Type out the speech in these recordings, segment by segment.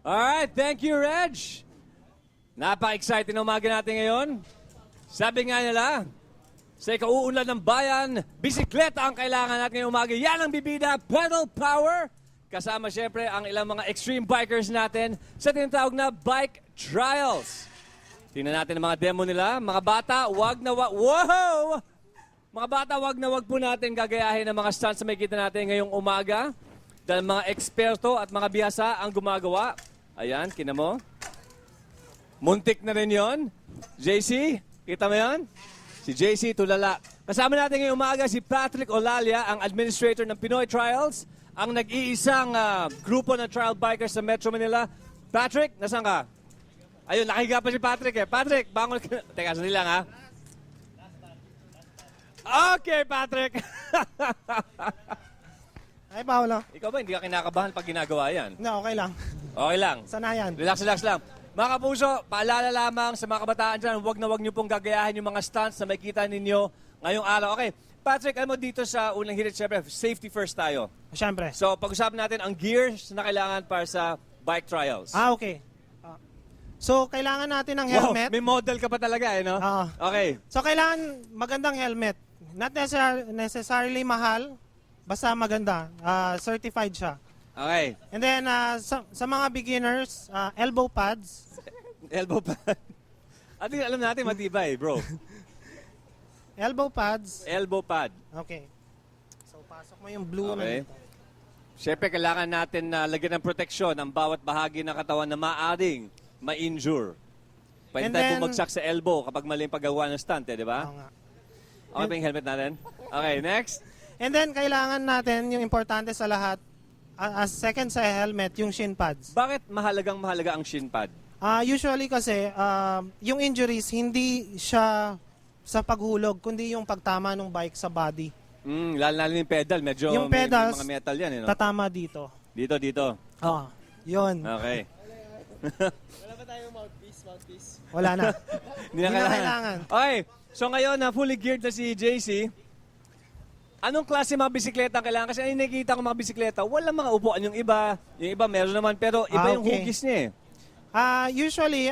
Alright, thank you, Reg. Napaka-exciting na umaga natin ngayon. Sabi nga nila, sa ikauunlad ng bayan, bisikleta ang kailangan natin ngayong umaga. Yan ang bibida, pedal power. Kasama siyempre ang ilang mga extreme bikers natin sa tinatawag na bike trials. Tingnan natin ang mga demo nila. Mga bata, wag na wag... Wow! Mga bata, wag na wag po natin gagayahin ang mga stunts na makikita natin ngayong umaga. Dahil mga eksperto at mga bihasa ang gumagawa. Ayan, kina mo. Muntik na rin yon. JC, kita mo yon? Si JC tulala. Kasama natin ngayong umaga si Patrick Olalia, ang administrator ng Pinoy Trials, ang nag-iisang grupo ng trial bikers sa Metro Manila. Patrick, nasaan ka? Ayun, nakahiga pa si Patrick eh. Patrick, bangon ka. Teka, sandali lang ha. Okay, Patrick. Ay, Paolo. Ikaw ba, hindi ka kinakabahan pag ginagawa yan? No, okay lang. Okay lang. Sanayan. Relax lang. Mga kapuso, paalala lamang sa mga kabataan dyan, huwag na huwag niyo pong gagayahin yung mga stunts na makikita ninyo ngayong araw. Okay, Patrick, alam mo dito sa unang hirit, syempre, safety first tayo. Siyempre. So, pag-usapan natin ang gears na kailangan para sa bike trials. Okay. So, kailangan natin ng helmet. Wow, may model ka pa talaga eh, no? Oo. Okay. So, kailangan magandang helmet. Not necessarily mahal, basta maganda. Certified siya. Okay. And then, sa mga beginners, elbow pads. Elbow pad. At alam natin, matibay, bro. Elbow pads. Elbow pad. Okay. So, pasok mo yung blue Okay. na dito. Siyempre, kailangan natin na lagyan ng proteksyon ang bawat bahagi ng katawan na maaring ma-injure. Pwede And tayo then- bumagsak sa elbow kapag mali yung paggawa ng stunt, eh, di ba? Oo nga. Okay ba yung helmet natin? Okay, next. And then, kailangan natin, yung importante sa lahat, as second sa helmet, yung shin pads. Bakit mahalaga ang shin pad? Usually kasi, yung injuries, hindi siya sa paghulog, kundi yung pagtama ng bike sa body. Lalo yung pedal. Medyo Yung may pedals, mga metal yan, eh, no? Tatama dito. Dito. Oo. Yun. Okay. Wala ba tayong mouthpiece? Wala na. Hindi na Hindi na kailangan. kailangan. Okay, so ngayon na fully geared na si JC, anong klase mga bisikleta ang kailangan? Kasi ang nakikita ko mga bisikleta, walang mga upuan yung iba. Yung iba meron naman, pero iba yung Okay. hugis niya eh. Usually,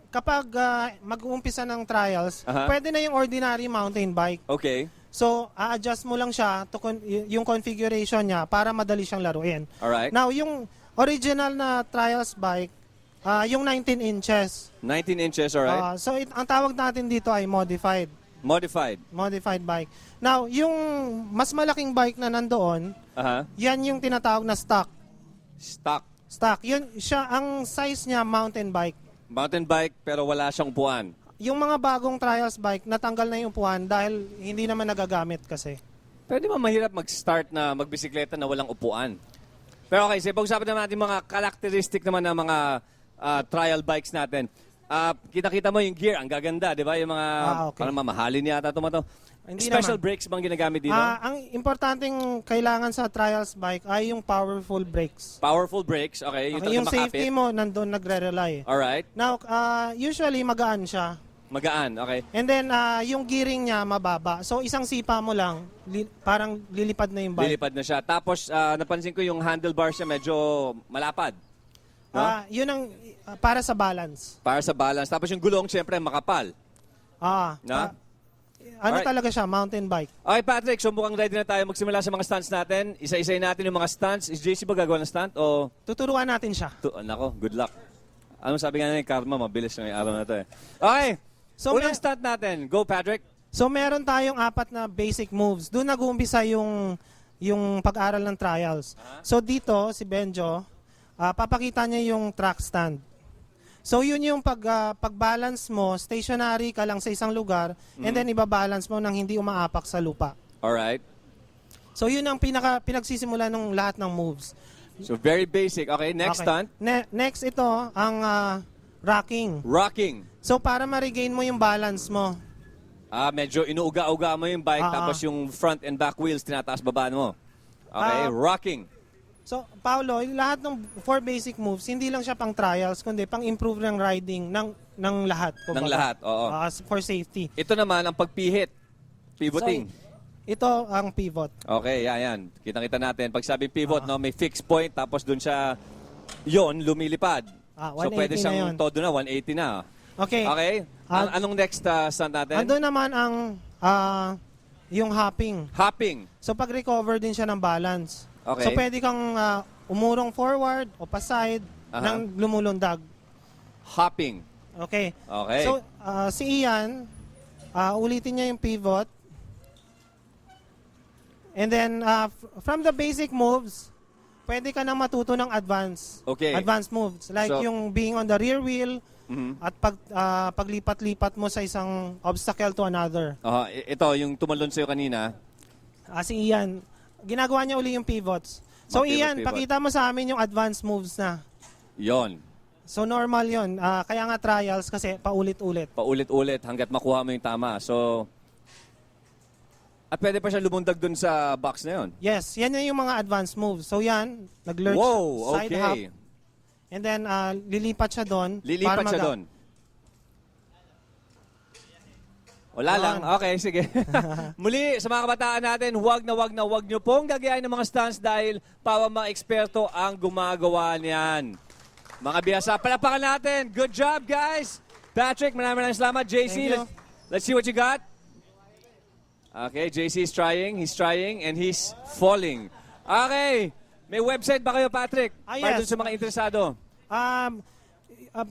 kapag mag-uumpisa ng trials, Aha. pwede na yung ordinary mountain bike. Okay. So, a-adjust mo lang siya to yung configuration niya para madali siyang laruin. Alright. Now, yung original na trials bike, yung 19 inches. 19 inches, alright. So, ang tawag natin dito ay modified. Modified bike. Now, yung mas malaking bike na nandoon, Aha. yan yung tinatawag na stock. Stock. Yun siya, ang size niya mountain bike. Mountain bike, pero wala siyang upuan. Yung mga bagong trials bike, natanggal na yung upuan dahil hindi naman nagagamit kasi. Pwede ba mahirap mag-start na magbisikleta na walang upuan? Pero okay, so pag-usapan naman natin mga characteristic naman ng mga trial bikes natin. Kita-kita mo yung gear, ang gaganda, di ba? Yung mga, Okay. parang mamahalin yata ito. Hindi Special naman. brakes bang ginagamit dito? Ang importanteng kailangan sa trials bike ay yung powerful brakes. Powerful brakes, okay. Okay, yung talagang safety makapit. mo, nandun nagre-rely. Alright. Now, usually magaan siya. Magaan, okay. And then, yung gearing niya mababa. So, isang sipa mo lang, parang lilipad na yung bike. Lilipad na siya. Tapos, napansin ko yung handlebars niya medyo malapad. No? Yun ang para sa balance. Para sa balance. Tapos yung gulong, siyempre, makapal. No? Ano Alright. talaga siya? Mountain bike. Okay, Patrick, so mukhang ready na tayo magsimula sa mga stunts natin. Isa-isay natin yung mga stunts. Is JC ba gagawa ng stunt? O, Tuturuan natin siya. nako, good luck. Ano sabi nga ng karma, mabilis na yung araw na to eh. Okay, So, unang stunt natin. Go, Patrick. So meron tayong 4 na basic moves. Doon nag-uumpisa yung pag-aral ng trials. So dito, si Benjo, papakita niya yung track stand. So yun yung pag-balance mo, stationary ka lang sa isang lugar, and then ibabalance mo nang hindi umaapak sa lupa. Alright. So yun ang pinagsisimula ng lahat ng moves. So very basic. Okay, next Okay. stunt. Next ito, ang rocking. Rocking. So para ma-regain mo yung balance mo. Medyo inuuga-uga mo yung bike, tapos yung front and back wheels, tinataas-babaan mo. Okay, rocking. So, Paolo, yung lahat ng 4 basic moves, hindi lang siya pang trials, kundi pang improve ng riding ng lahat. Ng lahat, oo. For safety. Ito naman ang pagpihit. Pivoting. Ito ang pivot. Okay, yan. Kitang-kita natin. Pag sabing pivot, no, may fixed point, tapos dun siya yon lumilipad. So 180 pwede na siyang yun. todo na, 180 na. Okay. Okay? Anong next stunt natin? Ando naman ang yung hopping. Hopping. So pag-recover din siya ng balance. Okay. So pwede kang umurong forward o pa-side Aha. ng lumulundag. Hopping. Okay. Okay. So si Ian, ulitin niya yung pivot. And then from the basic moves, pwede ka na matuto ng Okay. advanced moves. Like So- yung being on the rear wheel Mhm. at paglipat-lipat mo sa isang obstacle to another. Ito, yung tumalon sa'yo kanina. Si Ian, ginagawa niya uli yung pivots. So Pivot, Ian, pivot. pakita mo sa amin yung advanced moves na. Yon. So normal yon. Kaya nga trials kasi paulit-ulit. Paulit-ulit hanggat makuha mo yung tama. So, at pwede pa siya lumundag dun sa box na yon. Yes, yan yung mga advanced moves. So yan, nag-lurch, Wow, side hop, okay. and then lilipat siya doon. Lilipat siya doon. Wala lang. Okay, sige. Muli, sa mga kabataan natin, huwag nyo pong gagayain ng mga stunts dahil para mga eksperto ang gumagawa niyan. Mga biyasa, palapakan natin. Good job, guys. Patrick, maraming salamat. JC, Thank you. let's see what you got. Okay, JC is trying. He's trying and he's falling. Okay. May website ba kayo, Patrick? Para Yes. dun sa mga interesado.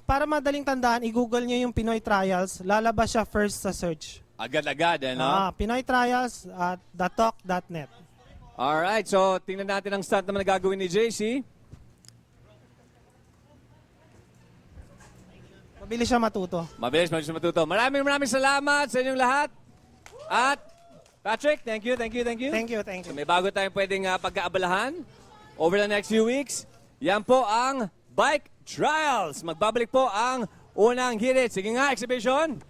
Para madaling tandaan, i-google niyo yung Pinoy Trials. Lalabas siya first sa search. Agad-agad, ano? Pinoy Trials at thetalk.net. Alright, so tingnan natin ang stunt naman na gagawin ni JC. Mabilis siya matuto. Mabilis matuto. Maraming salamat sa inyong lahat. At Patrick, thank you. Thank you. So may bago tayong pwedeng pagkaabalahan over the next few weeks. Yan po ang Bike Trials. Magbabalik po ang unang hirit. Sige nga, exhibition.